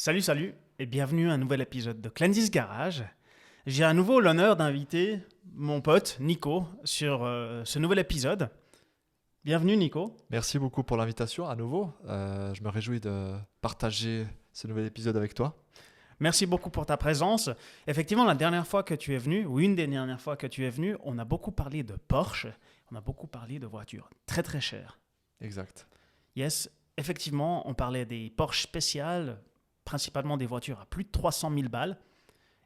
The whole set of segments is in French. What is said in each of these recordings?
Salut et bienvenue à un nouvel épisode de Clendy's Garage. J'ai à nouveau l'honneur d'inviter mon pote Nico sur ce nouvel épisode. Bienvenue Nico. Merci beaucoup pour l'invitation à nouveau. Je me réjouis de partager ce nouvel épisode avec toi. Merci beaucoup pour ta présence. Effectivement, la dernière fois que tu es venu, ou une des dernières fois que tu es venu, on a beaucoup parlé de Porsche, on a beaucoup parlé de voitures très très chères. Exact. Yes, effectivement, on parlait des Porsche spéciales, principalement des voitures à plus de 300 000 balles.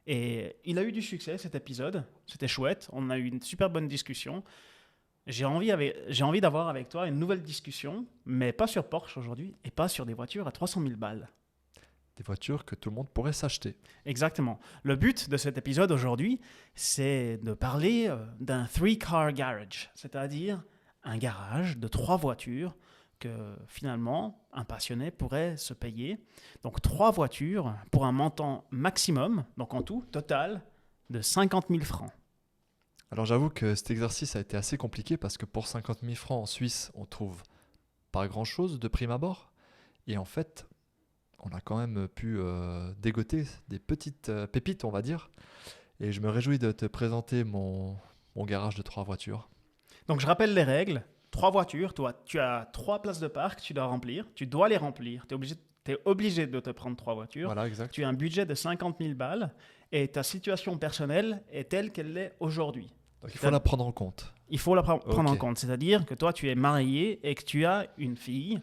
Et il a eu du succès cet épisode, c'était chouette, on a eu une super bonne discussion. J'ai envie d'avoir avec toi une nouvelle discussion, mais pas sur Porsche aujourd'hui et pas sur des voitures à 300 000 balles. Des voitures que tout le monde pourrait s'acheter. Exactement. Le but de cet épisode aujourd'hui, c'est de parler d'un three-car garage, c'est-à-dire un garage de 3 voitures que finalement un passionné pourrait se payer. Donc 3 voitures pour un montant maximum, donc en tout, total, de 50 000 francs. Alors j'avoue que cet exercice a été assez compliqué parce que pour 50 000 francs en Suisse, on trouve pas grand-chose de prime abord. Et en fait, on a quand même pu dégoter des petites pépites, on va dire. Et je me réjouis de te présenter mon garage de 3 voitures. Donc je rappelle les règles. 3 voitures, toi, tu as 3 places de parc, tu dois remplir. Tu dois les remplir. Tu es obligé de te prendre 3 voitures. Voilà, exact. Tu as un budget de 50 000 balles et ta situation personnelle est telle qu'elle l'est aujourd'hui. Donc il faut la prendre en compte. Il faut la prendre en Ok. compte. C'est-à-dire que toi, tu es marié et que tu as une fille.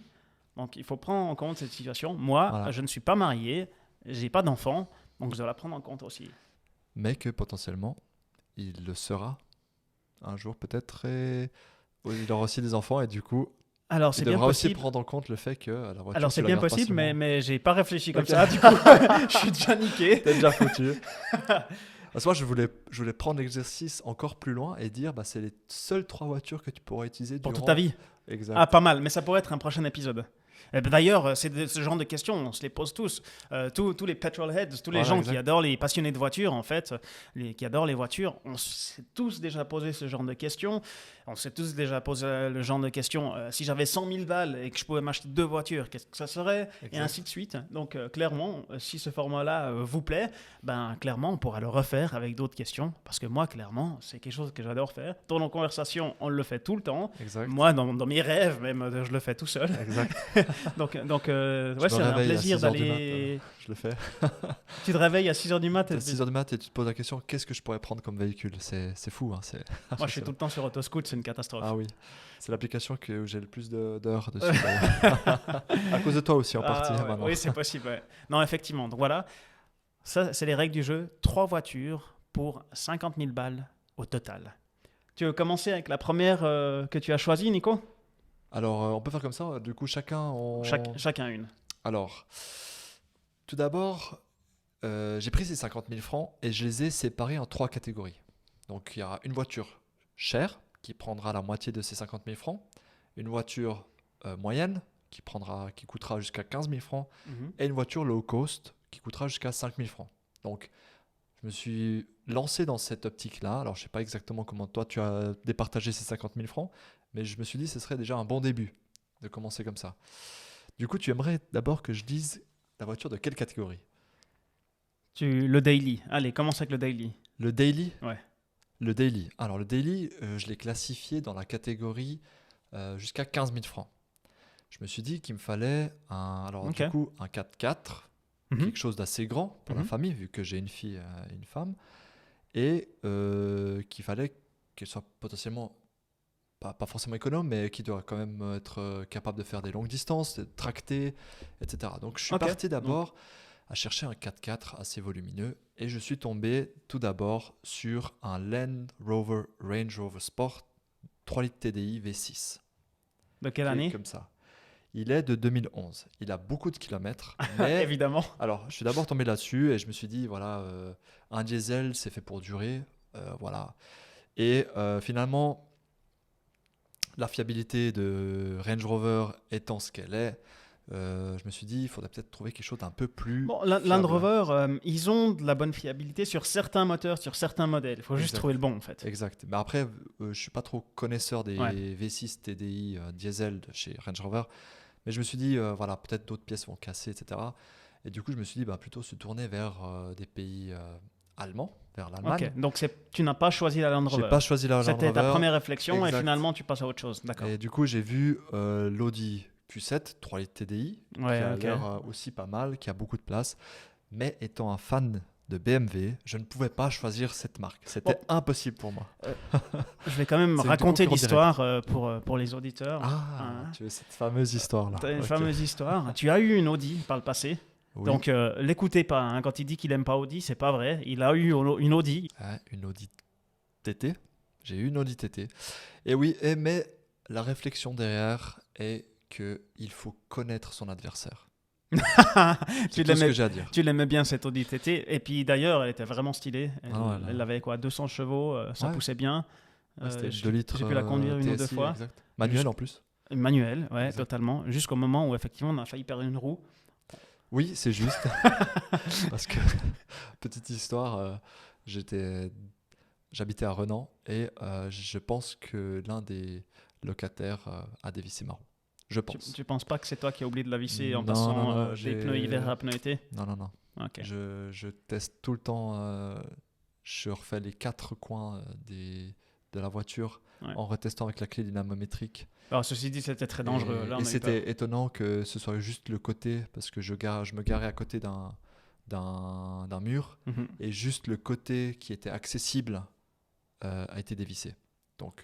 Donc il faut prendre en compte cette situation. Moi, Voilà. je ne suis pas marié, j'ai pas d'enfant, donc je dois la prendre en compte aussi. Mais que potentiellement, il le sera un jour peut-être. Et il aura aussi des enfants et du coup, Alors il c'est bien devra aussi possible. prendre en compte le fait que la voiture, Alors tu c'est la bien gardes pas possible, seulement. mais j'ai pas réfléchi comme Ok. ça. Du coup, je suis déjà niqué. T'es déjà foutu. Parce que moi, je voulais prendre l'exercice encore plus loin et dire, bah, c'est les seules 3 voitures que tu pourras utiliser Pour durant... toute ta vie. Exact. Ah, pas mal, mais ça pourrait être un prochain épisode. D'ailleurs, ce genre de questions, on se les pose tous. Tous les petrolheads, tous les Voilà, gens exact. qui adorent les passionnés de voitures, en fait, qui adorent les voitures, on s'est tous déjà posé ce genre de questions. On s'est tous déjà posé le genre de questions. Si j'avais 100 000 balles et que je pouvais m'acheter 2 voitures, qu'est-ce que ça serait? Et Exact. ainsi de suite. Donc, clairement, si ce format-là vous plaît, ben, clairement, on pourra le refaire avec d'autres questions. Parce que moi, clairement, c'est quelque chose que j'adore faire. Dans nos conversations, on le fait tout le temps. Exact. Moi, dans mes rêves, même, je le fais tout seul. Exact. Donc Je ouais, me c'est un réveille à plaisir 6 heures du d'aller. je le fais. Tu te réveilles à 6h du mat. À 6 heures du mat et tu te poses la question, qu'est-ce que je pourrais prendre comme véhicule? C'est fou, hein. Moi, je suis tout le temps sur Autoscoot, c'est une catastrophe. Ah oui, c'est l'application où j'ai le plus d'heures dessus. D'ailleurs. À cause de toi aussi en partie Ah, ouais. maintenant. Oui, c'est possible. Ouais. Non, effectivement. Donc voilà, ça, c'est les règles du jeu. 3 voitures pour 50 000 balles au total. Tu veux commencer avec la première que tu as choisie, Nico? Alors, on peut faire comme ça. Du coup, Chacun une. Alors, tout d'abord, j'ai pris ces 50 000 francs et je les ai séparés en 3 catégories. Donc, il y aura une voiture chère qui prendra la moitié de ces 50 000 francs, une voiture moyenne qui coûtera jusqu'à 15 000 francs Mhm. et une voiture low cost qui coûtera jusqu'à 5 000 francs. Donc, je me suis lancé dans cette optique-là. Alors, je ne sais pas exactement comment toi tu as départagé ces 50 000 francs, mais je me suis dit que ce serait déjà un bon début de commencer comme ça. Du coup, tu aimerais d'abord que je dise la voiture de quelle catégorie? Le daily. Allez, commence avec le daily. Le daily? Ouais. Le daily. Alors, le daily, je l'ai classifié dans la catégorie jusqu'à 15 000 francs. Je me suis dit qu'il me fallait Ok. du coup, un 4x4, Mhm. quelque chose d'assez grand pour la Mhm. famille, vu que j'ai une fille et une femme, et qu'il fallait qu'elle soit potentiellement, pas forcément économe, mais qui doit quand même être capable de faire des longues distances, de tracter, etc. Donc, je suis Ok. parti d'abord à chercher un 4x4 assez volumineux, et je suis tombé tout d'abord sur un Land Rover Range Rover Sport 3 litres TDI V6. De quelle Qui est année? comme ça. Il est de 2011. Il a beaucoup de kilomètres. Mais Évidemment. alors, je suis d'abord tombé là-dessus et je me suis dit, voilà, un diesel, c'est fait pour durer. Voilà. Et finalement, la fiabilité de Range Rover étant ce qu'elle est, je me suis dit, il faudrait peut-être trouver quelque chose d'un peu plus Bon, Land fiable. Rover, ils ont de la bonne fiabilité sur certains moteurs, sur certains modèles. Il faut juste Exact. trouver le bon, en fait. Exact. Mais après, je suis pas trop connaisseur des Ouais. V6 TDI diesel de chez Range Rover. Mais je me suis dit, voilà, peut-être d'autres pièces vont casser, etc. Et du coup, je me suis dit, plutôt se tourner vers des pays allemands, vers l'Allemagne. Ok, donc tu n'as pas choisi la Land J'ai Rover. pas choisi la Land C'était ta Rover. première réflexion et Exact. finalement tu passes à autre chose. D'accord. Et du coup, j'ai vu l'Audi Q7, 3 litres TDI, Ouais, qui a ok. l'air aussi pas mal, qui a beaucoup de place. Mais étant un fan de BMW, je ne pouvais pas choisir cette marque. C'était impossible pour moi. Je vais quand même C'est raconter du concurrent l'histoire pour les auditeurs. Ah, tu veux cette fameuse histoire-là. T'as une Ok. fameuse histoire. Tu as eu une Audi par le passé. Oui. Donc, l'écoutez pas. Hein. Quand il dit qu'il aime pas Audi, c'est pas vrai. Il a eu une Audi. Une Audi TT. J'ai eu une Audi TT. Et oui, mais la réflexion derrière est qu'il faut connaître son adversaire. tu C'est tout ce que j'ai à dire. Tu l'aimais bien cette Audi TT. Et puis d'ailleurs, elle était vraiment stylée. Elle là. avait quoi, 200 chevaux. Ça poussait bien. C'était J'ai 2 litres. pu la conduire une ou deux TSI, fois. exact. Manuel en plus. Manuel, ouais, Exact. totalement. Jusqu'au moment où effectivement on a failli perdre une roue. Oui, c'est juste. Parce que, petite histoire, j'habitais à Renan et je pense que l'un des locataires a dévissé ma roue. Je pense. Tu penses pas que c'est toi qui as oublié de la visser en Non, passant non, des j'ai- pneus hiver à pneus été? Non, non, non. Ok. Je teste tout le temps. Je refais les 4 coins de la voiture en retestant avec la clé dynamométrique. Alors, ceci dit, c'était très dangereux. Et, Là, on et a eu c'était étonnant que ce soit juste le côté, parce que je me garais à côté d'un mur, peur. Mhm. et juste le côté qui était accessible a été dévissé. Donc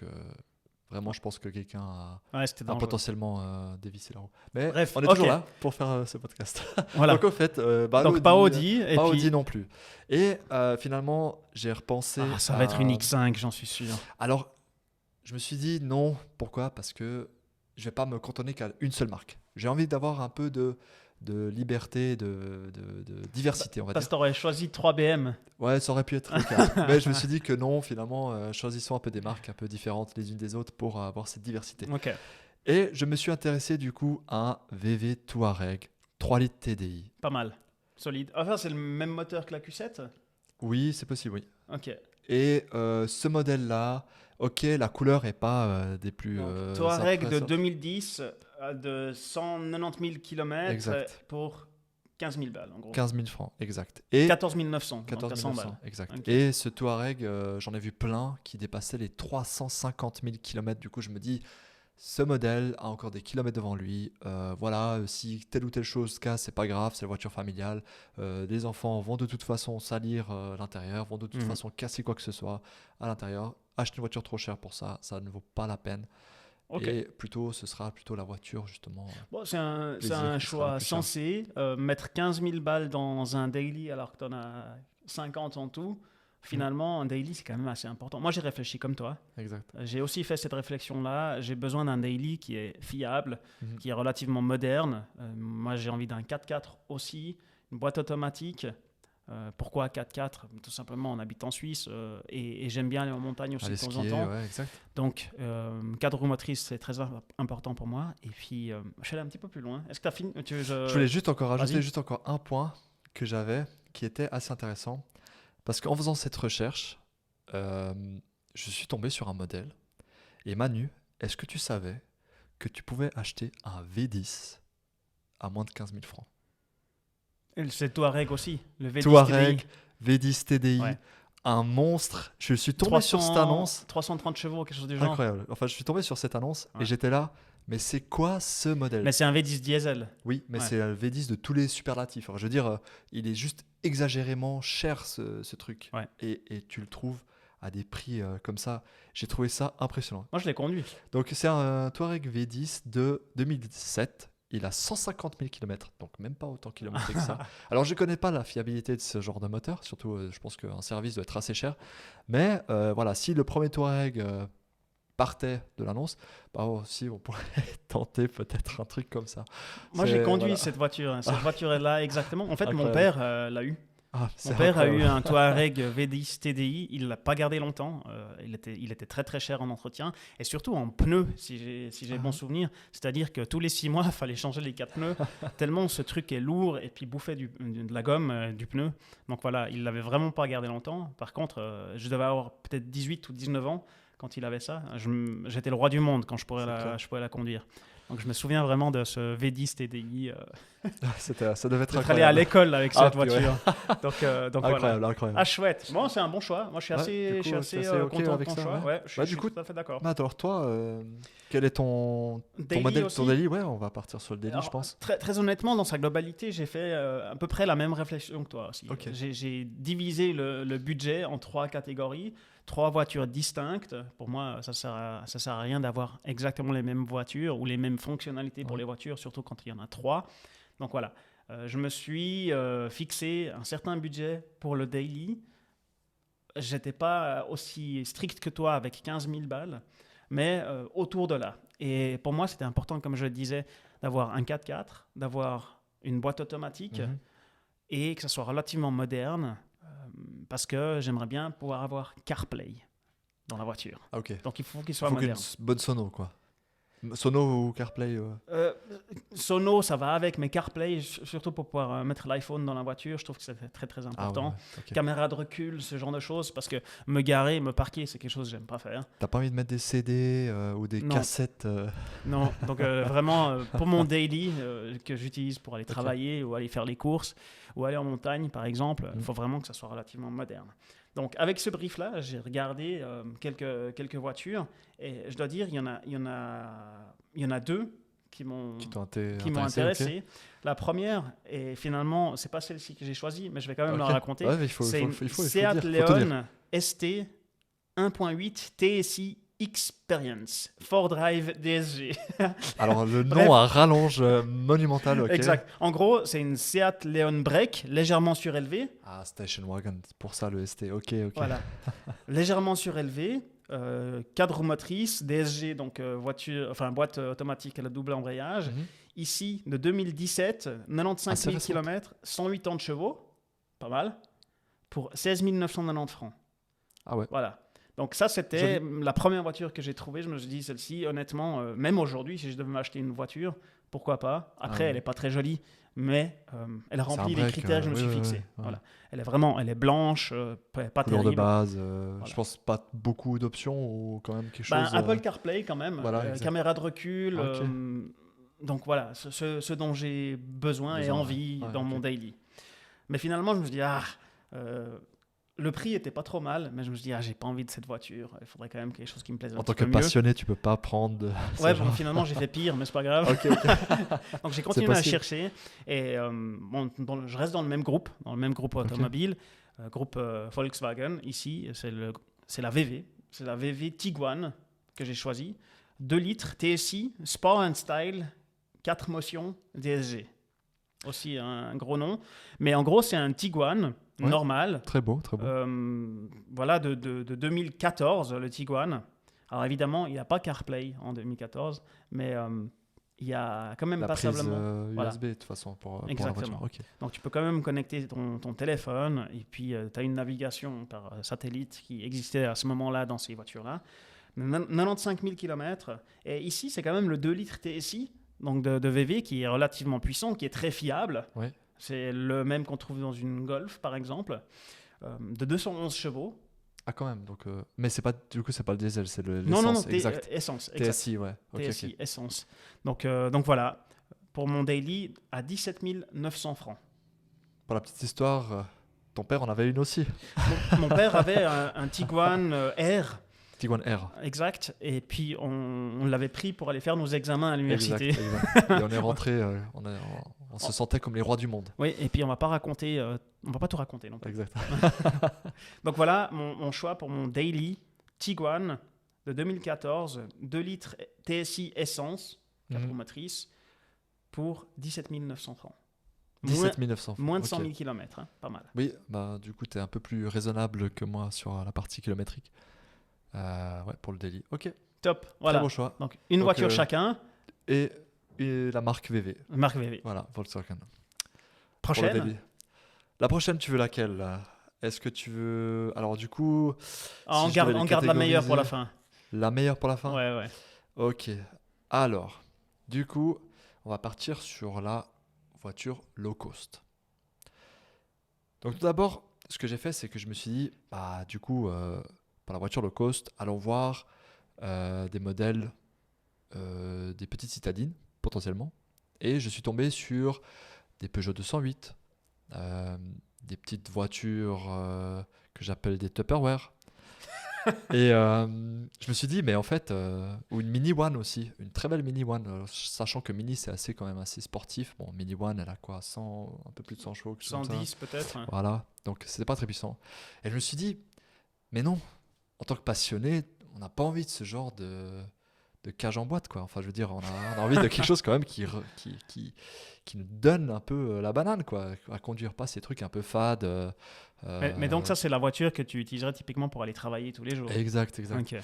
vraiment, je pense que quelqu'un Ouais, c'était a dangereux. potentiellement dévissé la roue. Mais Bref, on est ok. toujours là pour faire ce podcast. Voilà. Donc au fait, Donc, pas Audi. Et pas puis... Audi non plus. Et finalement, j'ai repensé. ça va être une X5, j'en suis sûr. Alors, je me suis dit non. Pourquoi ? Parce que je vais pas me cantonner qu'à une seule marque. J'ai envie d'avoir un peu de liberté, de diversité, on va Parce dire. que t'aurais choisi 3 BM. Ouais, ça aurait pu être le cas. Mais je me suis dit que non, finalement, choisissons un peu des marques un peu différentes les unes des autres pour avoir cette diversité. Ok. Et je me suis intéressé du coup à un VW Touareg 3 litres TDI. Pas mal. Solide. Enfin, c'est le même moteur que la Q7? Oui, c'est possible, oui. Ok. Et ce modèle-là, ok, la couleur est pas des plus. Donc, Touareg de impressionnantes. 2010, de 190 000 km Exact. pour 15 000 balles en gros. 15 000 francs, exact. Et 14 900. donc 14 400 900, balles. exact. Ok. Et ce Touareg, j'en ai vu plein qui dépassaient les 350 000 km. Du coup, je me dis, ce modèle a encore des kilomètres devant lui. Voilà, si telle ou telle chose se casse, c'est pas grave, c'est la voiture familiale. Les enfants vont de toute façon salir l'intérieur, vont de toute façon casser quoi que ce soit à l'intérieur. Acheter une voiture trop chère pour ça, ça ne vaut pas la peine. Ok. Et ce sera plutôt la voiture, justement. Bon, c'est un plaisir qui sera choix le plus cher. sensé. Mettre 15 000 balles dans un daily alors que tu en as 50 en tout, finalement, un daily, c'est quand même assez important. Moi, j'ai réfléchi comme toi. Exact. J'ai aussi fait cette réflexion-là. J'ai besoin d'un daily qui est fiable, Mhm. qui est relativement moderne. Moi, j'ai envie d'un 4x4 aussi, une boîte automatique. Pourquoi 4x4 ? Tout simplement, on habite en Suisse et j'aime bien aller en montagne aussi Aller de temps skier, en temps. ouais, exact. Donc, 4 roues motrices, c'est très important pour moi. Et puis, je suis allé un petit peu plus loin. Est-ce que tu as fini Je voulais juste encore vas-y. ajouter juste encore un point que j'avais qui était assez intéressant. Parce qu'en faisant cette recherche, je suis tombé sur un modèle. Et Manu, est-ce que tu savais que tu pouvais acheter un V10 à moins de 15 000 francs ? Et c'est Touareg aussi, le V10 Touareg, TDI. V10 TDI, Ouais. un monstre. Je suis tombé sur cette annonce. 330 chevaux, quelque chose du genre. Incroyable. Enfin, je suis tombé sur cette annonce Ouais. et j'étais là. Mais c'est quoi ce modèle ? Mais c'est un V10 diesel. Oui, mais Ouais. c'est le V10 de tous les superlatifs. Alors, je veux dire, il est juste exagérément cher ce truc. Ouais. Et tu le trouves à des prix comme ça. J'ai trouvé ça impressionnant. Moi, je l'ai conduit. Donc c'est un Touareg V10 de 2017. Il a 150 000 km, donc même pas autant kilométré que ça. Alors je ne connais pas la fiabilité de ce genre de moteur, surtout je pense qu'un service doit être assez cher. Mais voilà, si le premier Touareg partait de l'annonce, aussi on pourrait tenter peut-être un truc comme ça. Moi, C'est- j'ai conduit voilà. cette voiture. Cette voiture-là, exactement. En fait, mon Incroyable. père l'a eu. Ah, Mon c'est père a eu incroyable. un Touareg V10 TDI, il ne l'a pas gardé longtemps, il était très très cher en entretien et surtout en pneus, si j'ai bon souvenir, c'est-à-dire que tous les 6 mois il fallait changer les 4 pneus, tellement ce truc est lourd et puis bouffait de la gomme du pneu, donc voilà, il ne l'avait vraiment pas gardé longtemps. Par contre, je devais avoir peut-être 18 ou 19 ans quand il avait ça, j'étais le roi du monde quand je pourrais la conduire. Donc je me souviens vraiment de ce V10 TDI. Ça devait être D'être allé à incroyable. l'école avec cette purée. voiture. Donc voilà. Incroyable, incroyable. Ah chouette. Bon, c'est un bon choix. Moi, je suis Ouais, assez, du je suis coup, assez t'es assez ok content de avec ton ça, choix. ouais. Ouais, je Bah, suis du coup, tout à fait d'accord. Bah, alors toi, quel est ton Daily modèle, aussi. ton daily? Ouais, on va partir sur le daily, Alors, je pense. très, très honnêtement, dans sa globalité, j'ai fait à peu près la même réflexion que toi aussi. Ok. J'ai divisé le budget en 3 catégories, 3 voitures distinctes. Pour moi, ça sert à rien d'avoir exactement les mêmes voitures ou les mêmes fonctionnalités pour Ouais. les voitures, surtout quand il y en a 3. Donc voilà, je me suis fixé un certain budget pour le daily. J'étais pas aussi strict que toi avec 15 000 balles, mais autour de là. Et pour moi, c'était important, comme je le disais, d'avoir un 4x4, d'avoir une boîte automatique Mhm. et que ça soit relativement moderne parce que j'aimerais bien pouvoir avoir CarPlay dans la voiture. Ah, ok. Donc il faut qu'il Il soit faut qu'une moderne. bonne sono, quoi. Sono ou CarPlay Euh, Sono, ça va avec, mais CarPlay, surtout pour pouvoir mettre l'iPhone dans la voiture, je trouve que c'est très très Ah, important. ouais, ok. Caméra de recul, ce genre de choses, parce que me garer, me parquer, c'est quelque chose que j'aime pas faire. T'as pas envie de mettre des CD ou des Non. cassettes Non, donc vraiment, pour mon daily que j'utilise pour aller travailler ou aller faire les courses ou aller en montagne, par exemple, il faut vraiment que ça soit relativement moderne. Donc, avec ce brief-là, j'ai regardé quelques voitures et je dois dire, il y en a 2 qui m'ont qui m'ont intéressé, intéressé. La première, et finalement, c'est pas celle-ci que j'ai choisie, mais je vais quand même ok. la raconter. Ouais, mais C'est une il faut Seat dire, faut tout dire. Leon ST 1.8 TSI Experience 4Drive DSG. Alors, le Bref. nom à rallonge monumental, ok. Exact. En gros, c'est une Seat Leon Break légèrement surélevée. Ah, Station Wagon, c'est pour ça le ST, ok. Voilà. Légèrement surélevée. 4 roues motrices, DSG, donc boîte automatique à la double embrayage. Mhm. Ici, de 2017, 95 Assez 000 récente. km, 180 chevaux, pas mal, pour 16 990 francs. Ah ouais. Voilà. Donc ça, c'était la première voiture que j'ai trouvée. Je me suis dit, celle-ci, honnêtement, même aujourd'hui, si je devais m'acheter une voiture, pourquoi pas. Après, ouais. elle n'est pas très jolie, mais elle remplit un les break, critères que je me suis oui, fixés. ouais. Voilà. Elle est blanche, pas Couleur de terrible. base, Voilà. je pense pas beaucoup d'options ou quand même quelque Ben, chose. Apple CarPlay quand même, voilà, exact. caméra de recul. Ah, ok. Donc voilà, ce dont j'ai besoin et envie ouais. dans Ouais, mon ok. daily. Mais finalement, je me suis dit, le prix était pas trop mal, mais je me suis dit, j'ai pas envie de cette voiture. Il faudrait quand même quelque chose qui me plaise un En petit tant que peu mieux. passionné, tu peux pas prendre. ce Ouais, genre. bon, finalement, j'ai fait pire, mais c'est pas grave. Ok, ok. Donc j'ai continué à possible. chercher et je reste dans le même groupe automobile, groupe Volkswagen. Ici, c'est la VV, c'est la VV Tiguan que j'ai choisie. 2 litres TSI, Sport and Style, 4 motions DSG. Aussi un gros nom, mais en gros c'est un Tiguan normal. Très beau, très beau. Voilà, de 2014, le Tiguan. Alors évidemment, il n'y a pas CarPlay en 2014, mais il y a quand même La prise passablement. USB Voilà. de toute façon pour la Exactement. voiture. Ok. Donc tu peux quand même connecter ton téléphone et puis tu as une navigation par satellite qui existait à ce moment-là dans ces voitures-là. 95 000 km. Et ici, c'est quand même le 2 litres TSI, donc de VV, qui est relativement puissant, qui est très fiable. Ouais. C'est le même qu'on trouve dans une Golf, par exemple, de 211 chevaux. Ah, quand même. Donc, mais c'est pas, du coup, c'est pas le diesel, c'est Non, l'essence. Exact. essence. Exact. TSI, ouais. Ok, TSI, ok. essence. Donc voilà, pour mon daily, à 17 900 francs. Pour la petite histoire, ton père en avait une aussi. Mon père avait un Tiguan R. Tiguan R. Exact. Et puis, on l'avait pris pour aller faire nos examens à l'université. Exact. Et on est rentré, on se sentait comme les rois du monde. Oui, et puis on va pas tout raconter non plus. Exact. Donc voilà mon choix pour mon daily Tiguan de 2014, 2 litres TSI essence, 4 roues motrices, pour 17 900 francs. 17 900. Moins de Ok. 100 000 km, pas mal. Oui, bah, du coup, tu es un peu plus raisonnable que moi sur la partie kilométrique. Ouais, pour le daily. Ok, Top, voilà. très beau choix. Donc une Donc, voiture chacun, Et la marque VV. marque VV. Voilà, Volkswagen. Pour le Prochaine. daily. La prochaine, tu veux laquelle là? Est-ce que tu veux. Alors, du coup. On si je devais les garde la meilleure pour la catégoriser- fin. La meilleure pour la fin? Ouais. Ok. Alors, du coup, on va partir sur la voiture low cost. Donc, tout d'abord, ce que j'ai fait, c'est que je me suis dit, bah, du coup, pour la voiture low cost, allons voir des modèles des petites citadines, potentiellement. Et je suis tombé sur des Peugeot 208, des petites voitures que j'appelle des Tupperware. Et je me suis dit, mais en fait, ou une Mini One aussi, une très belle Mini One, sachant que Mini c'est assez quand même assez sportif. Bon, Mini One, elle a quoi, 100, un peu plus de 100 chevaux, quelque chose comme ça. 110 peut-être. Ouais. Voilà, donc c'était pas très puissant. Et je me suis dit, mais non, en tant que passionné, on n'a pas envie de ce genre de cage en boîte, quoi. Enfin, je veux dire, on a envie de quelque chose quand même qui nous donne un peu la banane, quoi, à conduire pas ces trucs un peu fades. Mais donc ça, c'est la voiture que tu utiliserais typiquement pour aller travailler tous les jours. Exact. Ok.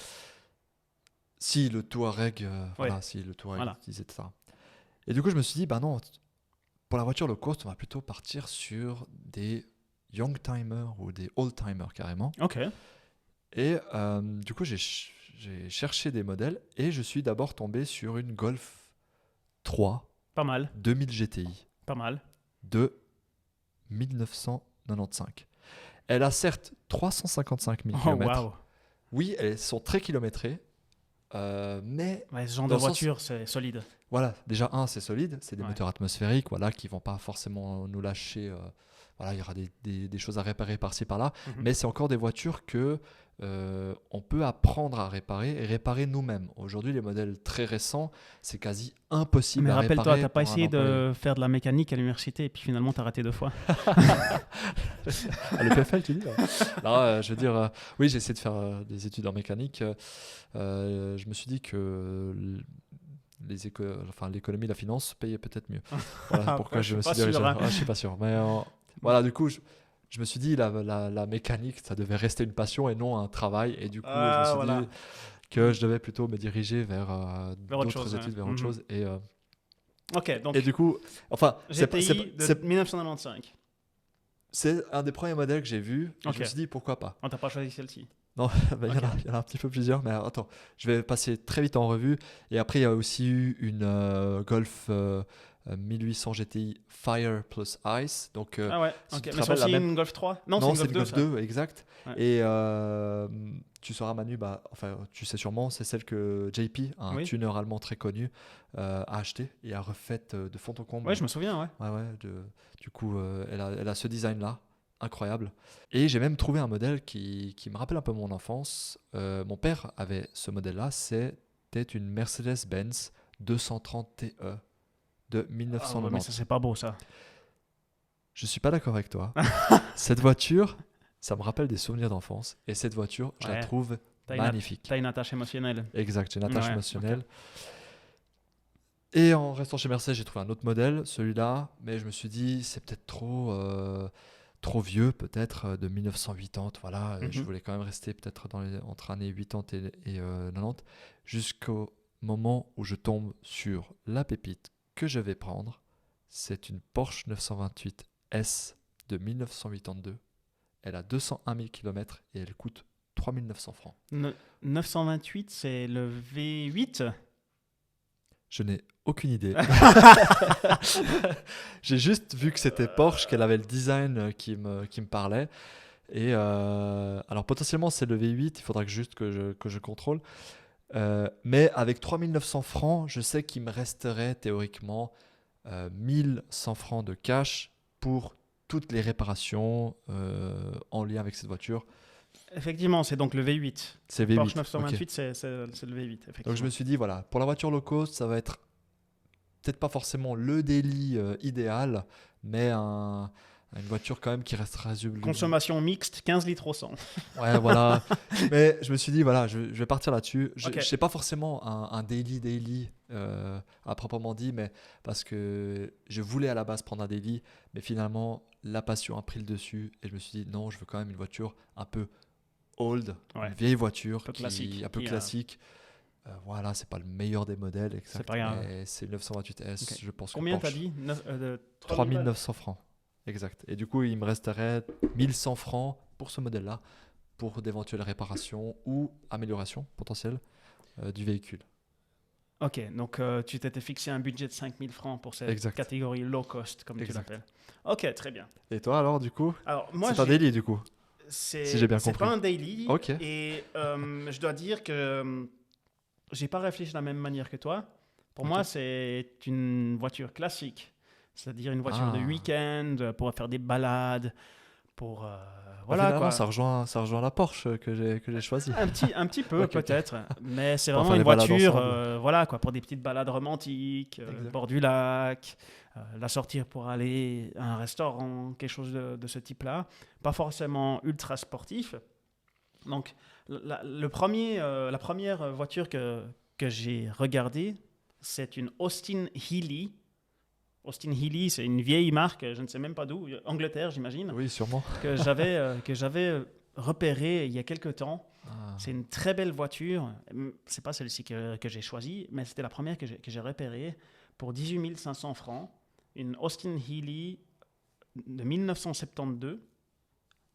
Si le Touareg, Ouais. si le Touareg Voilà. utilisait ça. Et du coup, je me suis dit, bah non, pour la voiture low cost, on va plutôt partir sur des young-timers ou des old-timers carrément. Ok. Et du coup, j'ai cherché des modèles et je suis d'abord tombé sur une Golf 3 Pas mal. 2000 GTI Pas mal. de 1995. Elle a certes 355 000 Oh, km. waouh. Oui, elles sont très kilométrées, mais Ouais, ce genre de dans le sens- voiture, c'est solide. voilà, déjà c'est solide, c'est des Ouais. moteurs atmosphériques, voilà, qui vont pas forcément nous lâcher. Voilà, il y aura des choses à réparer par-ci par-là, Mhm. mais c'est encore des voitures que on peut apprendre à réparer et réparer nous-mêmes. Aujourd'hui, les modèles très récents, c'est quasi impossible Mais à réparer. rappelle-toi, t'as pas pour un essayé employé. de faire de la mécanique à l'université et puis finalement t'as raté 2 fois. Ah, le PFL, tu dis là. Non, je veux dire, oui, j'ai essayé de faire des études en mécanique. Je me suis dit que l'économie, la finance payait peut-être mieux. Voilà pourquoi Après, je me suis suis pas dirigé. sûr, hein. Je suis pas sûr. Mais voilà, du coup, je me suis dit la mécanique, ça devait rester une passion et non un travail. Et du coup, je me suis Voilà. dit que je devais plutôt me diriger vers Vers autre d'autres chose, études, ouais. vers autre chose. Ok, donc Et du coup, enfin, GTI de 1995. c'est un des premiers modèles que j'ai vu. Et Ok. je me suis dit pourquoi pas. On t'a pas choisi celle-ci. Non, bah, il y en a un petit peu plusieurs, mais attends, je vais passer très vite en revue. Et après, il y a aussi eu une Golf 1800 GTI Fire plus Ice. Donc, Ah ouais, si ok. tu te Mais c'est rappelles, aussi la même- une Golf 3? Non, non, c'est une Golf 2. ça. 2, exact. Ouais. Et tu sauras, Manu, bah, enfin, tu sais sûrement, c'est celle que JP, un Oui. tuner allemand très connu, a acheté et a refaite de fond en comble. Ouais, je me souviens, ouais. Ouais, du coup, elle a ce design-là, incroyable. Et j'ai même trouvé un modèle qui me rappelle un peu mon enfance. Mon père avait ce modèle-là, c'était une Mercedes-Benz 230 TE de Ah ouais, mais 1990. ça, c'est pas beau, ça. Je suis pas d'accord avec toi. Cette voiture, ça me rappelle des souvenirs d'enfance. Et cette voiture, je la Ouais. trouve T'as une, magnifique. t'as une attache émotionnelle. Exact, j'ai une attache Ouais, émotionnelle. Et en restant chez Mercedes, j'ai trouvé un autre modèle, celui-là, mais je me suis dit, c'est peut-être trop vieux, peut-être de 1980. Voilà, Mhm. je voulais quand même rester peut-être entre années 80 et 90, jusqu'au moment où je tombe sur la pépite que je vais prendre. C'est une Porsche 928 S de 1982. Elle a 201 000 km et elle coûte 3 900 francs. 928, c'est le V8. Je n'ai aucune idée. J'ai juste vu que c'était Porsche, qu'elle avait le design qui me parlait. Et alors potentiellement c'est le V8, il faudra juste que je contrôle. Mais avec 3 900 francs, je sais qu'il me resterait théoriquement 1100 francs de cash pour toutes les réparations en lien avec cette voiture. Effectivement, c'est donc le V8. C'est V8. Porsche ok. 928, c'est le V8. Effectivement. Donc je me suis dit, voilà, pour la voiture low cost, ça va être peut-être pas forcément le daily idéal, mais une voiture quand même qui reste raisonnable. Consommation mixte, 15 litres au 100. Ouais, voilà. Mais je me suis dit, voilà, je vais partir là-dessus. Je Ok. ne sais pas forcément un daily à proprement dit, mais parce que je voulais à la base prendre un daily, mais finalement, la passion a pris le dessus et je me suis dit, non, je veux quand même une voiture un peu old, Ouais. une vieille voiture, peu classique, un peu qui, classique. Voilà, c'est pas le meilleur des modèles, exact, C'est pas grave. mais c'est le 928S, Ok. je pense. Combien que t'as Porsche, dit 3 900 francs. Exact. Et du coup, il me resterait 1100 francs pour ce modèle-là, pour d'éventuelles réparations ou améliorations potentielles du véhicule. Ok, donc tu t'étais fixé un budget de 5000 francs pour cette Exact. catégorie low cost, comme tu Exact. l'appelles. Ok, très bien. Et toi alors, du coup Alors, moi, c'est un daily, du coup. c'est si j'ai bien c'est compris. pas un daily. Ok. Et je dois dire que j'ai pas réfléchi de la même manière que toi. Pour Ok. moi, c'est une voiture classique. C'est-à-dire une voiture de Ah. week-end pour faire des balades, pour... Bah, voilà finalement, quoi. ça rejoint la Porsche que j'ai choisie. Un petit peu Ok, ok. peut-être, mais c'est Pour vraiment faire une les balades voiture, ensemble. voilà quoi, pour des petites balades romantiques, Exact. bord du lac, la sortir pour aller à un restaurant, quelque chose de ce type-là. Pas forcément ultra sportif. Donc la première voiture que j'ai regardée, c'est une Austin Healey. Austin Healey, c'est une vieille marque, je ne sais même pas d'où, Angleterre j'imagine, Oui, sûrement. que j'avais repérée il y a quelques temps. Ah. C'est une très belle voiture. C'est pas celle-ci que j'ai choisie, mais c'était la première que j'ai repérée pour 18 500 francs. Une Austin Healey de 1972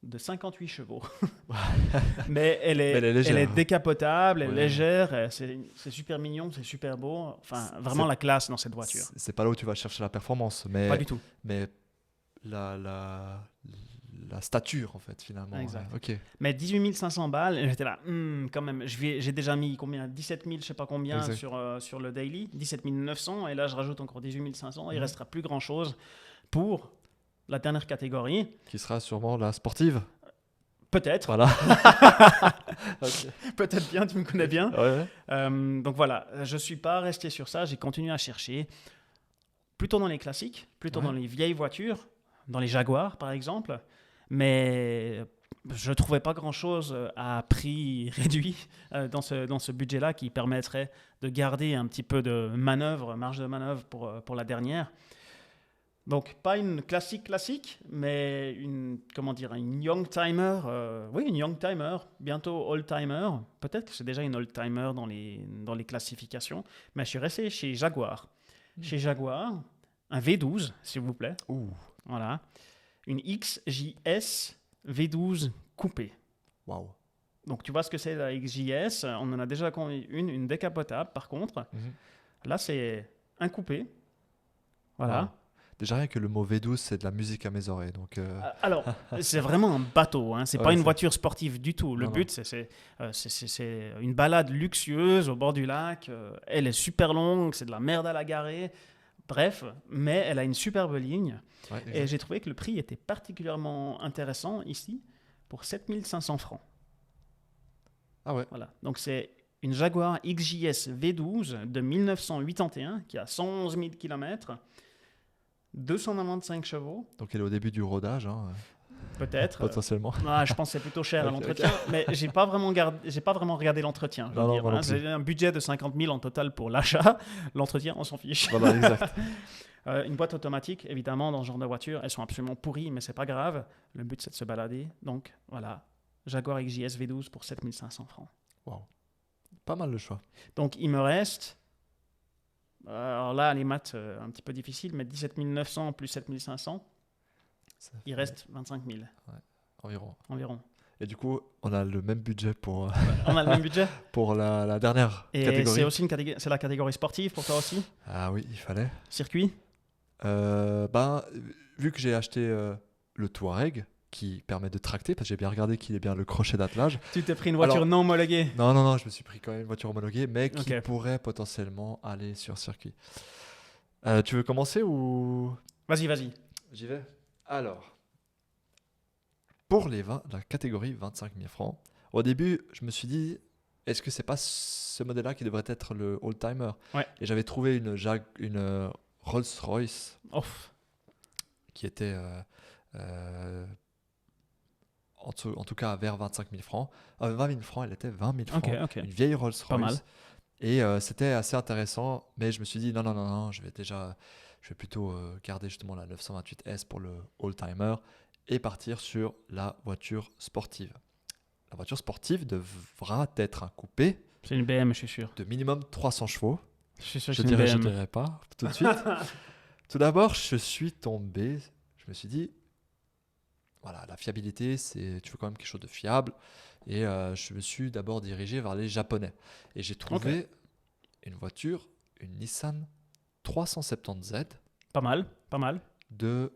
de 58 chevaux. Mais elle Mais elle est est, elle est légère. décapotable, elle est Ouais. légère, c'est super mignon, c'est super beau. Enfin, vraiment C'est la classe dans cette voiture. c'est pas là où tu vas chercher la performance, Pas du tout. mais la, la, la stature, en fait, finalement. Exact. Ok. Mais 18 500 balles, et j'étais là, quand même, j'ai déjà mis combien 17 000, je sais pas combien Exact. sur le daily, 17 900, et là je rajoute encore 18 500, il Mhm. restera plus grand chose pour la dernière catégorie. Qui sera sûrement la sportive. Peut-être, Voilà. Ok. peut-être bien, tu me connais bien. Ouais. Donc voilà, je suis pas resté sur ça, j'ai continué à chercher, plutôt dans les classiques, plutôt Ouais. dans les vieilles voitures, dans les Jaguars par exemple, mais je trouvais pas grand-chose à prix réduit dans ce budget-là qui permettrait de garder un petit peu de manœuvre, marge de manœuvre pour la dernière. Donc pas une classique, mais comment dire, une young timer, oui une young timer, bientôt old timer, peut-être que c'est déjà une old timer dans les classifications, mais je suis resté chez Jaguar. Chez Jaguar, un V12 s'il vous plaît, Ouh. voilà, une XJS V12 coupée. Waouh. Donc tu vois ce que c'est la XJS, on en a déjà connu une décapotable par contre, Mhm. là c'est un coupé, voilà. Waouh. Déjà, rien que le mot V12, c'est de la musique à mes oreilles. Donc, Alors, c'est vraiment un bateau, hein. C'est pas ouais, une c'est- voiture sportive du tout. Le Non, non. but, c'est une balade luxueuse au bord du lac. Elle est super longue, c'est de la merde à la garer. Bref, mais elle a une superbe ligne. Ouais, Et exact. j'ai trouvé que le prix était particulièrement intéressant ici pour 7 500 francs. Ah ouais. Voilà. Donc, c'est une Jaguar XJS V12 de 1981 qui a 111 000 km, 295 chevaux, Donc, elle est au début du rodage, hein, peut-être. potentiellement. Je pense que c'est plutôt cher à Ok, ok. l'entretien, mais j'ai pas vraiment regardé l'entretien. Je veux Non, non, dire, moi non hein. plus. J'ai un budget de 50 000 en total pour l'achat. L'entretien, on s'en fiche. Voilà, exact. Une boîte automatique, évidemment, dans ce genre de voiture, elles sont absolument pourries, mais c'est pas grave. Le but, c'est de se balader. Donc, voilà. Jaguar XJS V12 pour 7 500 francs. Waouh. Pas mal le choix. Donc, il me reste. Alors là, les maths, un petit peu difficiles, mais 17 900 plus 7 500, Ça il fait reste 25 000 environ. environ. Et du coup, on a le même budget On a le même budget. pour la dernière Et catégorie. c'est aussi c'est la catégorie sportive pour toi aussi. Ah oui, il fallait. Circuit. Ben, vu que j'ai acheté le Touareg, qui permet de tracter, parce que j'ai bien regardé qu'il est bien le crochet d'attelage. Tu t'es pris une voiture Alors- non homologuée. Non, non, non, je me suis pris quand même une voiture homologuée, mais qui Ok. pourrait potentiellement aller sur circuit. Tu veux commencer ou... Vas-y. J'y vais. Alors, pour la catégorie 25 000 francs, au début, je me suis dit, est-ce que c'est pas ce modèle-là qui devrait être le old-timer? Ouais. Et j'avais trouvé une Rolls-Royce Off. qui était en tout cas vers 25 000 francs. 20 000 francs, elle était 20 000 francs. Ok. Une vieille Pas mal. Rolls-Royce. Et c'était assez intéressant, mais je me suis dit non, je vais plutôt garder justement la 928S pour le old-timer et partir sur la voiture sportive. La voiture sportive devra être un coupé C'est une BM, je suis sûr. de minimum 300 chevaux. Je suis sûr que Je c'est une BM. dirais pas tout de suite. Tout d'abord, je suis tombé, je me suis dit, voilà, la fiabilité, tu veux quand même quelque chose de fiable. Et je me suis d'abord dirigé vers les Japonais. Et j'ai trouvé une voiture, une Nissan 370Z Pas mal. de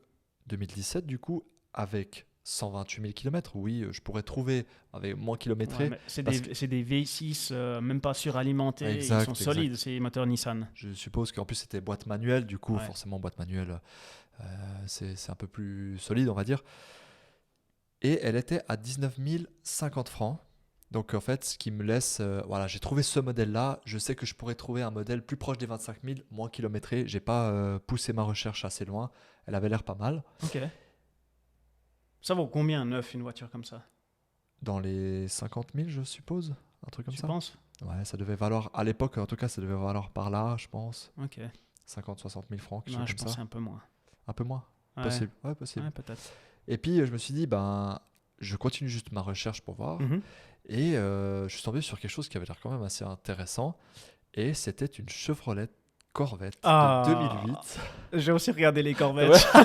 2017, du coup, avec 128 000 km. Oui, je pourrais trouver avec moins kilométré. Ouais, mais c'est parce des V6 même pas suralimentés, ils Exact, sont exact. solides ces moteurs Nissan. Je suppose qu'en plus c'était boîte manuelle, du coup Ouais. forcément boîte manuelle, c'est un peu plus solide on va dire. Et elle était à 19 050 francs. Donc en fait ce qui me laisse, voilà, j'ai trouvé ce modèle là, je sais que je pourrais trouver un modèle plus proche des 25 000, moins kilométré, j'ai pas poussé ma recherche assez loin, elle avait l'air pas mal. Ok. Ça vaut combien neuf une voiture comme ça, Dans les 50 000 je suppose, un truc comme tu ça. penses? Ouais, ça devait valoir, à l'époque en tout cas ça devait valoir par là je pense, Ok. 50-60 000 francs, quelque Non, chose je comme pensais ça. un peu moins. Un peu moins. Ouais, Possible, ouais possible. ouais, peut-être. Et puis je me suis dit, ben, je continue juste ma recherche pour voir. Mhm. Et je suis tombé sur quelque chose qui avait l'air quand même assez intéressant. Et c'était une Chevrolet Corvette de 2008. J'ai aussi regardé les Corvettes. Ouais.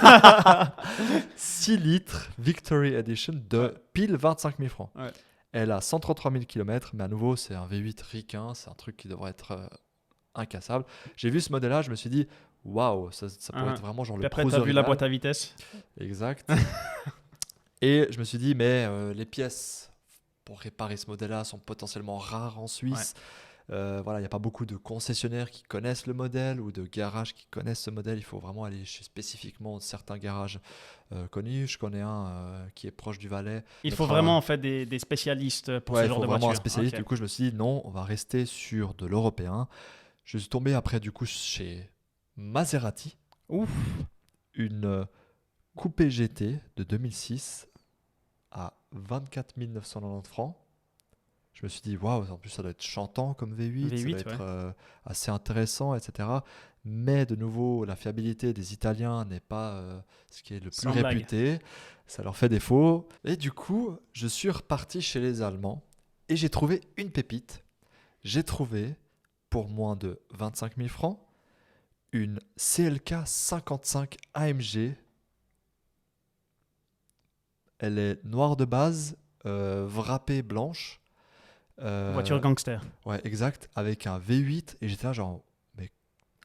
6 litres Victory Edition de pile 25 000 francs. Ouais. Elle a 133 000 km, mais à nouveau, c'est un V8 ricain. C'est un truc qui devrait être incassable. J'ai vu ce modèle-là, je me suis dit, waouh, ça pourrait être vraiment genre Puis le après, t'as cruiser vu la idéal. boîte à vitesse. Exact. Et je me suis dit, mais les pièces pour réparer ce modèle-là sont potentiellement rares en Suisse. Voilà, il n'y a pas beaucoup de concessionnaires qui connaissent le modèle ou de garages qui connaissent ce modèle. Il faut vraiment aller chez spécifiquement certains garages connus. Je connais un qui est proche du Valais. Il faut vraiment en fait des spécialistes pour ce Il genre faut de vraiment voiture. un spécialiste. Ok. Du coup, je me suis dit, non, on va rester sur de l'européen. Je suis tombé après, du coup, chez Maserati. Ouf. Une coupé GT de 2006 à 24 990 francs. Je me suis dit, waouh, en plus ça doit être chantant comme V8, ça doit V8, être assez intéressant, etc. Mais de nouveau, la fiabilité des Italiens n'est pas ce qui est le plus Sans blague. réputé. Ça leur fait défaut. Et du coup, je suis reparti chez les Allemands et j'ai trouvé une pépite. J'ai trouvé, pour moins de 25 000 francs, une CLK 55 AMG. Elle est noire de base, wrappée blanche. Voiture gangster. Ouais, exact, avec un V8. Et j'étais là, genre, mais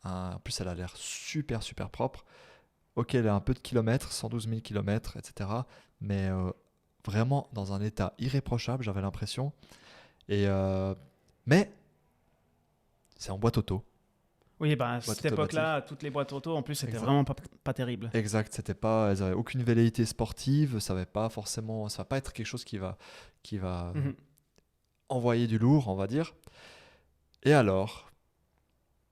en plus, elle a l'air super, super propre. Ok, elle a un peu de kilomètres, 112 000 kilomètres, etc. Mais vraiment dans un état irréprochable, j'avais l'impression. Mais c'est en boîte auto. Oui, bah, à Boîte cette époque-là, toutes les boîtes auto, en plus, c'était Exact. vraiment pas terrible. Exact, elles avaient aucune velléité sportive, ça va pas être quelque chose qui va Mhm. envoyer du lourd, on va dire. Et alors,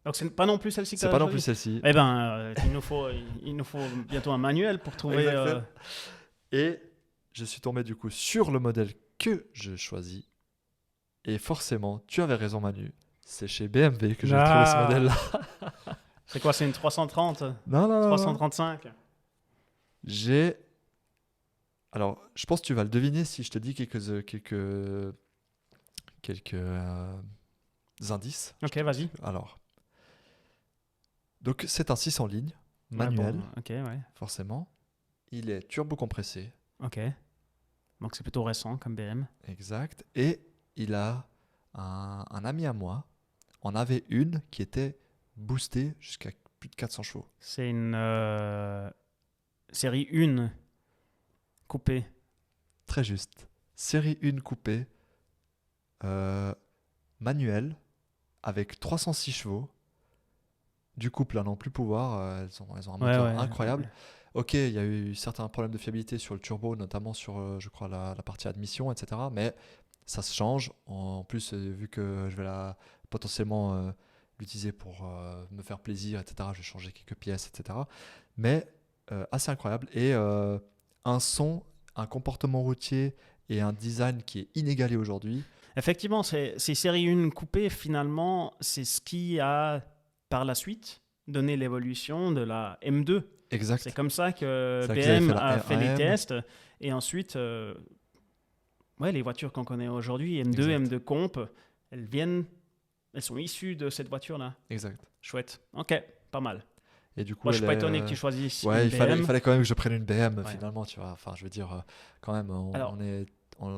Donc, c'est pas non plus celle-ci que c'est t'as pas non choisie. plus celle-ci. Eh ben, il nous faut bientôt un manuel pour trouver. Exactement. Et je suis tombé du coup sur le modèle que je choisis. Et forcément, tu avais raison Manu, c'est chez BMW que j'ai trouvé ce modèle-là. C'est quoi, c'est une 330 Non. 335 Alors, je pense que tu vas le deviner si je te dis quelques indices. Ok, vas-y. Alors, donc c'est un 6 en ligne, manuel, Ouais, bon, ok, ouais. forcément. Il est turbo-compressé, Ok. Donc, c'est plutôt récent comme BM. exact. Et il a un ami à moi en avait une qui était boostée jusqu'à plus de 400 chevaux. C'est une série 1 coupée. Très juste. Série 1 coupée, manuel, avec 306 chevaux. Du couple à n'en plus pouvoir, elles ont un moteur incroyable. Ouais. Ok, il y a eu certains problèmes de fiabilité sur le turbo, notamment sur, je crois, la partie admission, etc. Mais ça se change. En plus, vu que je vais potentiellement l'utiliser pour me faire plaisir, etc., je vais changer quelques pièces, etc. Mais assez incroyable. Et un son, un comportement routier et un design qui est inégalé aujourd'hui. Effectivement, ces séries 1 coupées, finalement, c'est ce qui a, par la suite, donné l'évolution de la M2. Exact. C'est comme ça que C'est là qu'ils avaient BM fait la a fait les AM. tests. Et ensuite, les voitures qu'on connaît aujourd'hui, M2, Exact. M2 Comp, elles sont issues de cette voiture-là. Exact. Chouette. Ok, pas mal. Et du coup, Moi, je suis pas elle est, étonné que tu choisisses ouais, une il BM. fallait quand même que je prenne une BM Ouais. finalement, tu vois. Enfin, je veux dire, quand même, Alors-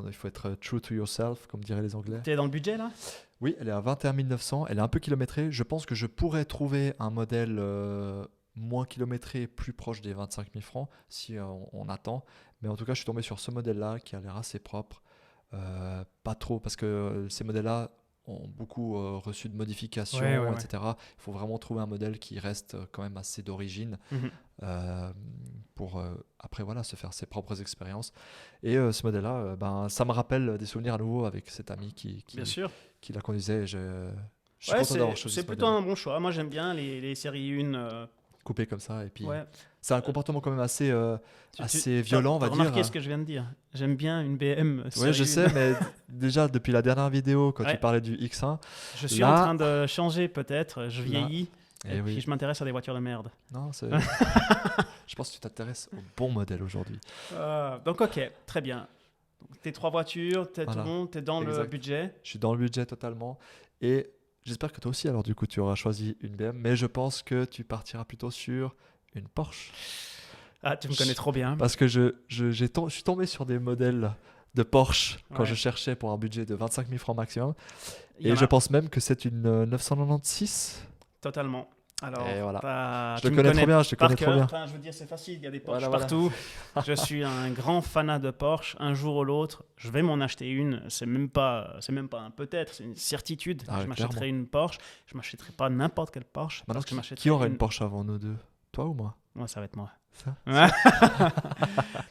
il faut être true to yourself, comme diraient les Anglais. T'es dans le budget, là? Oui, elle est à 21 900, elle est un peu kilométrée. Je pense que je pourrais trouver un modèle moins kilométré, plus proche des 25 000 francs si on attend. Mais en tout cas, je suis tombé sur ce modèle-là qui a l'air assez propre. Pas trop, parce que ces modèles-là ont beaucoup reçu de modifications, Ouais. etc. Il faut vraiment trouver un modèle qui reste quand même assez d'origine Mhm. pour après voilà, se faire ses propres expériences. Et ce modèle-là, ça me rappelle des souvenirs à nouveau avec cet ami Bien sûr. qui la conduisait. Et je suis Ouais, content d'avoir choisi c'est ce plutôt modèle un bon choix. Moi, j'aime bien les séries 1. coupé comme ça. Et puis, Ouais. c'est un comportement quand même assez, assez T'as violent, on va remarqué dire. ce que je viens de dire. J'aime bien une BM Oui, je série 1. sais, mais déjà depuis la dernière vidéo, quand tu Ouais. parlais du X1, Je suis en là, train de changer peut-être. Je là, vieillis. Et eh puis oui, je m'intéresse à des voitures de merde. non, je pense que tu t'intéresses au bon modèle aujourd'hui. Donc ok, très bien. Donc, tes 3 voitures, t'es tout Voilà, bon, t'es dans le exact. budget. Je suis dans le budget totalement. Et j'espère que toi aussi, alors du coup, tu auras choisi une BM. Mais je pense que tu partiras plutôt sur une Porsche. Ah, tu me connais trop bien. Parce que je suis tombé sur des modèles de Porsche quand Ouais. je cherchais pour un budget de 25 000 francs maximum. Il y Et en je a pense même que c'est une 996. totalement. Alors, Et voilà. Je tu te me connais trop bien, je te par connais trop cœur. bien. Enfin, je veux dire, c'est facile, il y a des Porsche Voilà. partout. Je suis un grand fanat de Porsche. Un jour ou l'autre, je vais m'en acheter une. C'est même pas un peut-être, c'est une certitude. Ah, Je m'achèterai clairement. une Porsche. Je m'achèterai pas n'importe quelle Porsche. Maintenant, Parce que je m'achèterai qui aura une. une Porsche avant nous deux? Toi ou moi? Ouais, ça va être moi. Ça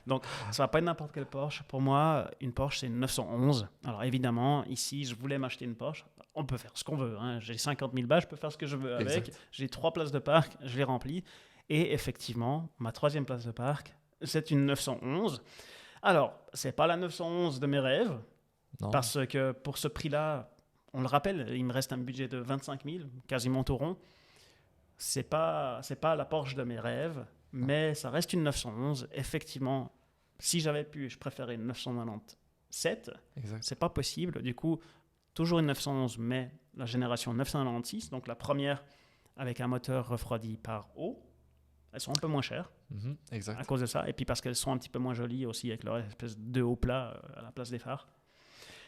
Donc, ça va pas être n'importe quelle Porsche. Pour moi, une Porsche, c'est une 911. Alors, évidemment, ici, je voulais m'acheter une Porsche. On peut faire ce qu'on veut. Hein. J'ai 50 000 balles, je peux faire ce que je veux avec. Exact. J'ai 3 places de parc, je les remplis. Et effectivement, ma 3e place de parc, c'est une 911. Alors, c'est pas la 911 de mes rêves, Non. parce que pour ce prix-là, on le rappelle, il me reste un budget de 25 000, quasiment tout rond. C'est pas la Porsche de mes rêves, mais ça reste une 911. Effectivement, si j'avais pu, je préférais une 997. Exact. C'est pas possible. Du coup, toujours une 911, mais la génération 996, donc la première avec un moteur refroidi par eau. Elles sont un peu moins chères Mhm, exact. à cause de ça. Et puis parce qu'elles sont un petit peu moins jolies aussi avec leur espèce de haut plat à la place des phares.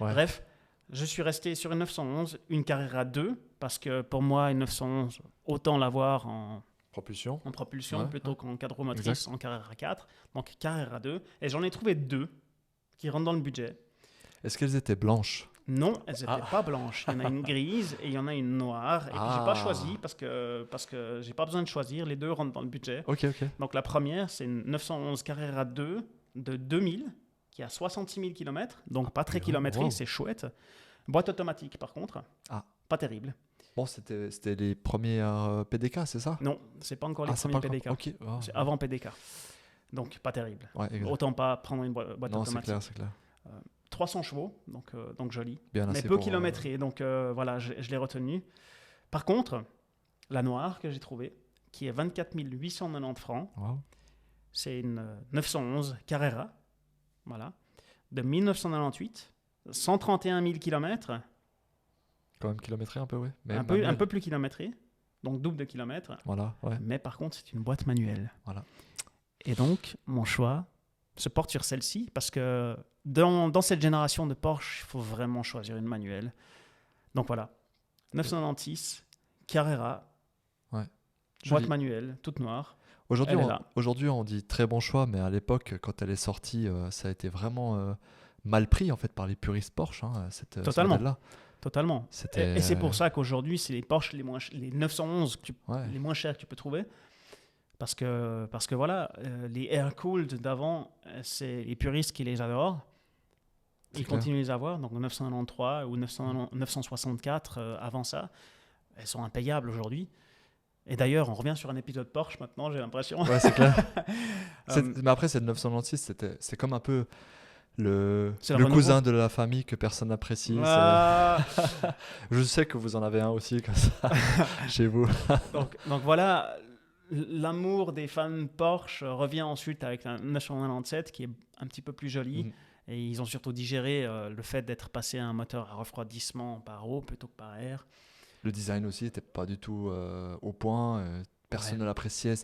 Ouais. Bref, je suis resté sur une 911, une Carrera 2, parce que pour moi, une 911, autant l'avoir en Propulsion. propulsion Ouais, plutôt qu'en cadre motrice, Exact. en Carrera 4. Donc Carrera 2. Et j'en ai trouvé 2 qui rentrent dans le budget. Est-ce qu'elles étaient blanches? Non, elles n'étaient pas blanches. Il y en a une grise et il y en a une noire. Et puis j'ai pas choisi parce que j'ai pas besoin de choisir. Les deux rentrent dans le budget. Ok. Donc la première, c'est une 911 Carrera 2 de 2000 qui a 66 000 km. Donc pas très kilométré, wow. c'est chouette. Boîte automatique par contre. Ah. Pas terrible. Bon, c'était les premières PDK, c'est ça? Non, c'est pas encore les c'est premiers pas PDK. encore- Ok. Oh. C'est avant PDK. Donc pas terrible. Ouais, exact. Autant pas prendre une boîte Non, c'est automatique. clair, c'est clair. 300 chevaux, donc joli. Bien Mais assez peu pour, kilométré, donc voilà, je l'ai retenu. Par contre, la noire que j'ai trouvée, qui est 24 890 francs, wow. c'est une 911 Carrera, voilà, de 1998, 131 000 km, Quand même kilométré un peu, ouais. Mais un manuel. peu plus kilométré, donc double de kilomètres, Voilà, ouais. mais par contre, c'est une boîte manuelle. Voilà. Et donc, mon choix se porte sur celle-ci, parce que dans cette génération de Porsche, il faut vraiment choisir une manuelle. Donc voilà, 996, Carrera, boîte Joli. manuelle, toute noire. Aujourd'hui, Elle est là. aujourd'hui, on dit très bon choix, mais à l'époque, quand elle est sortie, ça a été vraiment mal pris en fait par les puristes Porsche. Ce Totalement. modèle-là. Totalement. C'était. Et c'est pour ça qu'aujourd'hui, c'est les Porsche les 911 Ouais. les moins chers que tu peux trouver. Parce que voilà, les air-cooled d'avant, c'est les puristes qui les adorent. C'est Ils clair. continuent de les avoir. Donc 993 ou 964 avant ça, elles sont impayables aujourd'hui. Et d'ailleurs, on revient sur un épisode Porsche maintenant, j'ai l'impression. Ouais, c'est clair. Euh, Mais après, cette 996, c'est comme un peu le C'est le cousin de la famille que personne n'apprécie. Ah, Je sais que vous en avez un aussi comme ça chez vous. donc voilà, l'amour des fans Porsche revient ensuite avec la 997 qui est un petit peu plus jolie. Mhm. Et ils ont surtout digéré le fait d'être passé à un moteur à refroidissement par eau plutôt que par air. Le design aussi n'était pas du tout au point. personne Ouais. ne l'appréciait.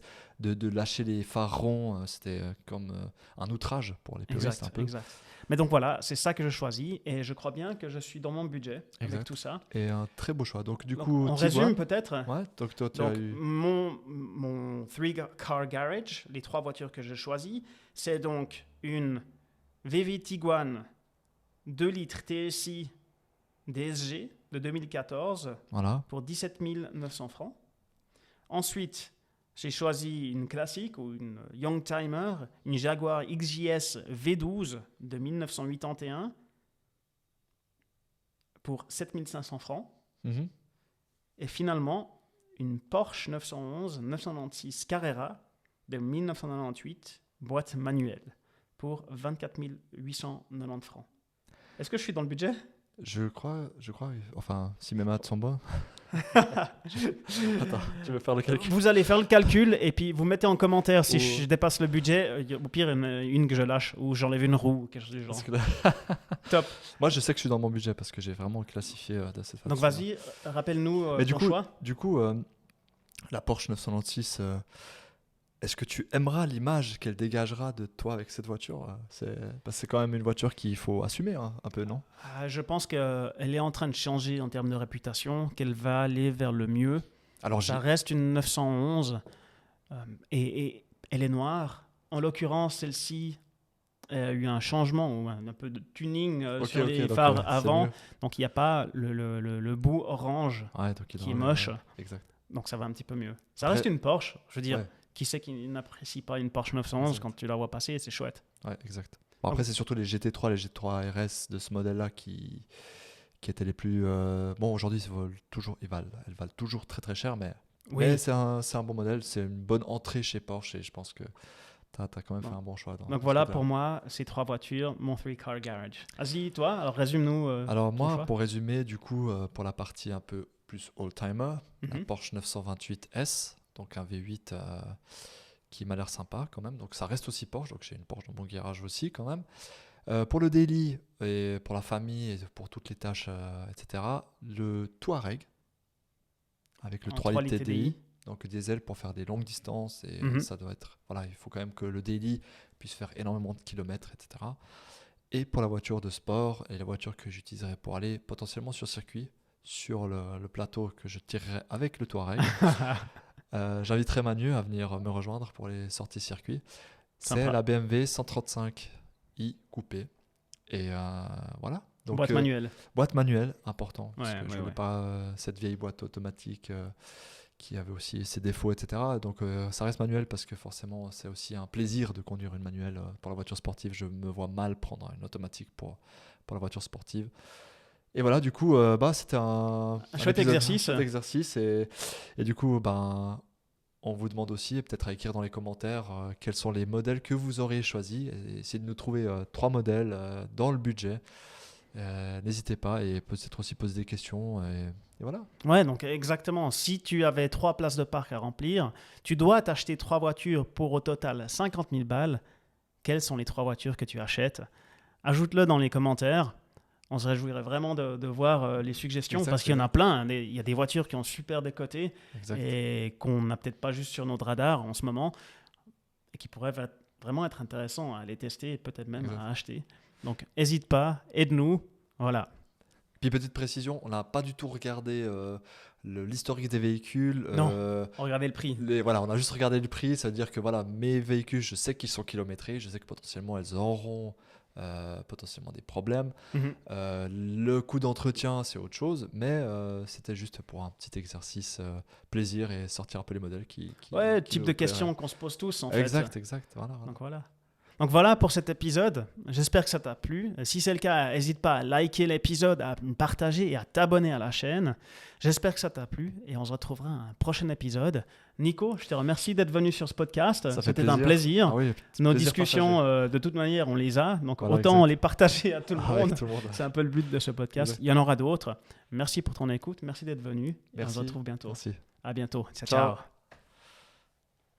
De lâcher les phares ronds, c'était comme un outrage pour les puristes un Exact, peu. exact. Mais donc voilà, c'est ça que je choisis et je crois bien que je suis dans mon budget avec Exact. tout ça. Et un très beau choix. Donc du Donc, coup, on Tiguan. résume peut-être. Ouais, donc toi tu Donc as eu... mon 3-car garage, les 3 voitures que j'ai choisies, c'est donc une VW Tiguan 2 litres TSI DSG de 2014 Voilà. pour 17 900 francs. Ensuite, j'ai choisi une classique ou une Youngtimer, une Jaguar XJS V12 de 1981 pour 7 500 francs. Mhm. Et finalement, une Porsche 911 996 Carrera de 1998, boîte manuelle, pour 24 890 francs. Est-ce que je suis dans le budget? Je crois, enfin, si mes maths sont bonnes. Attends, tu veux faire le calcul? Vous allez faire le calcul et puis vous mettez en commentaire si Ou- je dépasse le budget. Au pire, une que je lâche ou j'enlève une roue ou quelque chose du genre. Parce que là- Top. Moi, je sais que je suis dans mon budget parce que j'ai vraiment classifié de cette façon. Donc vas-y, rappelle-nous Mais ton choix. du coup, la Porsche 996, est-ce que tu aimeras l'image qu'elle dégagera de toi avec cette voiture? Parce que c'est quand même une voiture qu'il faut assumer hein, un peu, non? Je pense qu'elle est en train de changer en termes de réputation, qu'elle va aller vers le mieux. Alors, Ça reste une 911 et elle est noire. En l'occurrence, celle-ci a eu un changement ou un peu de tuning sur les donc, phares c'est avant. mieux. Donc il n'y a pas le bout orange Ouais, donc, qui est moche. Exact. Donc ça va un petit peu mieux. Ça Après- reste une Porsche. Je veux dire, Ouais. qui sait qui n'apprécie pas une Porsche 911 Exact. quand tu la vois passer, c'est chouette. Ouais, exact. Bon, après, c'est surtout les GT3, les GT3 RS de ce modèle-là qui étaient les plus. Bon, aujourd'hui, elles valent toujours très très cher, mais c'est un bon modèle. C'est une bonne entrée chez Porsche et je pense que tu as quand même fait un bon choix. Donc voilà pour moi, ces 3 voitures, mon 3-car garage. Vas-y, toi, alors résume-nous. Alors, ton moi, choix. pour résumer, du coup, pour la partie un peu plus old-timer, la Mhm. Porsche 928 S, donc un V8 qui m'a l'air sympa quand même. Donc ça reste aussi Porsche, donc j'ai une Porsche dans mon garage aussi quand même. Pour le daily et pour la famille et pour toutes les tâches, etc., le Touareg avec le En 3 3 litres litres TDI, TDI. donc diesel pour faire des longues distances et Mhm. ça doit être. Voilà, il faut quand même que le daily puisse faire énormément de kilomètres, etc. Et pour la voiture de sport et la voiture que j'utiliserai pour aller potentiellement sur circuit, sur le plateau que je tirerai avec le Touareg. J'inviterai Manu à venir me rejoindre pour les sorties circuit. C'est Sympa. la BMW 135i coupé. Et voilà. Donc, Boîte manuelle. boîte manuelle, important. Parce Ouais, que je ouais, voulais ouais. pas cette vieille boîte automatique qui avait aussi ses défauts, etc. Donc ça reste manuel parce que forcément c'est aussi un plaisir de conduire une manuelle pour la voiture sportive. Je me vois mal prendre une automatique pour la voiture sportive. Et voilà, du coup, c'était un chouette épisode- exercice. un chouette exercice. Et du coup, on vous demande aussi, et peut-être à écrire dans les commentaires, quels sont les modèles que vous auriez choisis. Et essayez de nous trouver 3 modèles dans le budget. N'hésitez pas et peut-être aussi poser des questions. Et voilà. Ouais, donc exactement. Si tu avais 3 places de parc à remplir, tu dois t'acheter 3 voitures pour au total 50 000 balles. Quelles sont les 3 voitures que tu achètes? Ajoute-le dans les commentaires. On se réjouirait vraiment de voir les suggestions Exact, parce qu'il y en a plein. Hein. Il y a des voitures qui ont super décoté Exact. et qu'on n'a peut-être pas juste sur notre radar en ce moment et qui pourraient vraiment être intéressants à aller tester et peut-être même Exact. à acheter. Donc, n'hésite pas, aide-nous. Voilà. Puis petite précision, on n'a pas du tout regardé l'historique des véhicules. Non. Regardez le prix. Voilà, on a juste regardé le prix, ça veut dire que voilà, mes véhicules, je sais qu'ils sont kilométrés, je sais que potentiellement elles auront potentiellement des problèmes. Mhm. Le coût d'entretien, c'est autre chose, mais c'était juste pour un petit exercice plaisir et sortir un peu les modèles qui Ouais, qui type nous de plairaient. questions qu'on se pose tous en fait. Exact, voilà. Donc voilà pour cet épisode. J'espère que ça t'a plu. Si c'est le cas, n'hésite pas à liker l'épisode, à partager et à t'abonner à la chaîne. J'espère que ça t'a plu et on se retrouvera à un prochain épisode. Nico, je te remercie d'être venu sur ce podcast. Ça fait C'était un plaisir. Ah oui, Nos plaisir discussions, partagé. De toute manière, on les a. Donc Voilà, autant exact. les partager à tout le Avec monde. tout le monde. C'est un peu le but de ce podcast. Exact. Il y en aura d'autres. Merci pour ton écoute. Merci d'être venu. Et on Merci. se retrouve bientôt. Merci. À bientôt. Ciao. Ciao. ciao.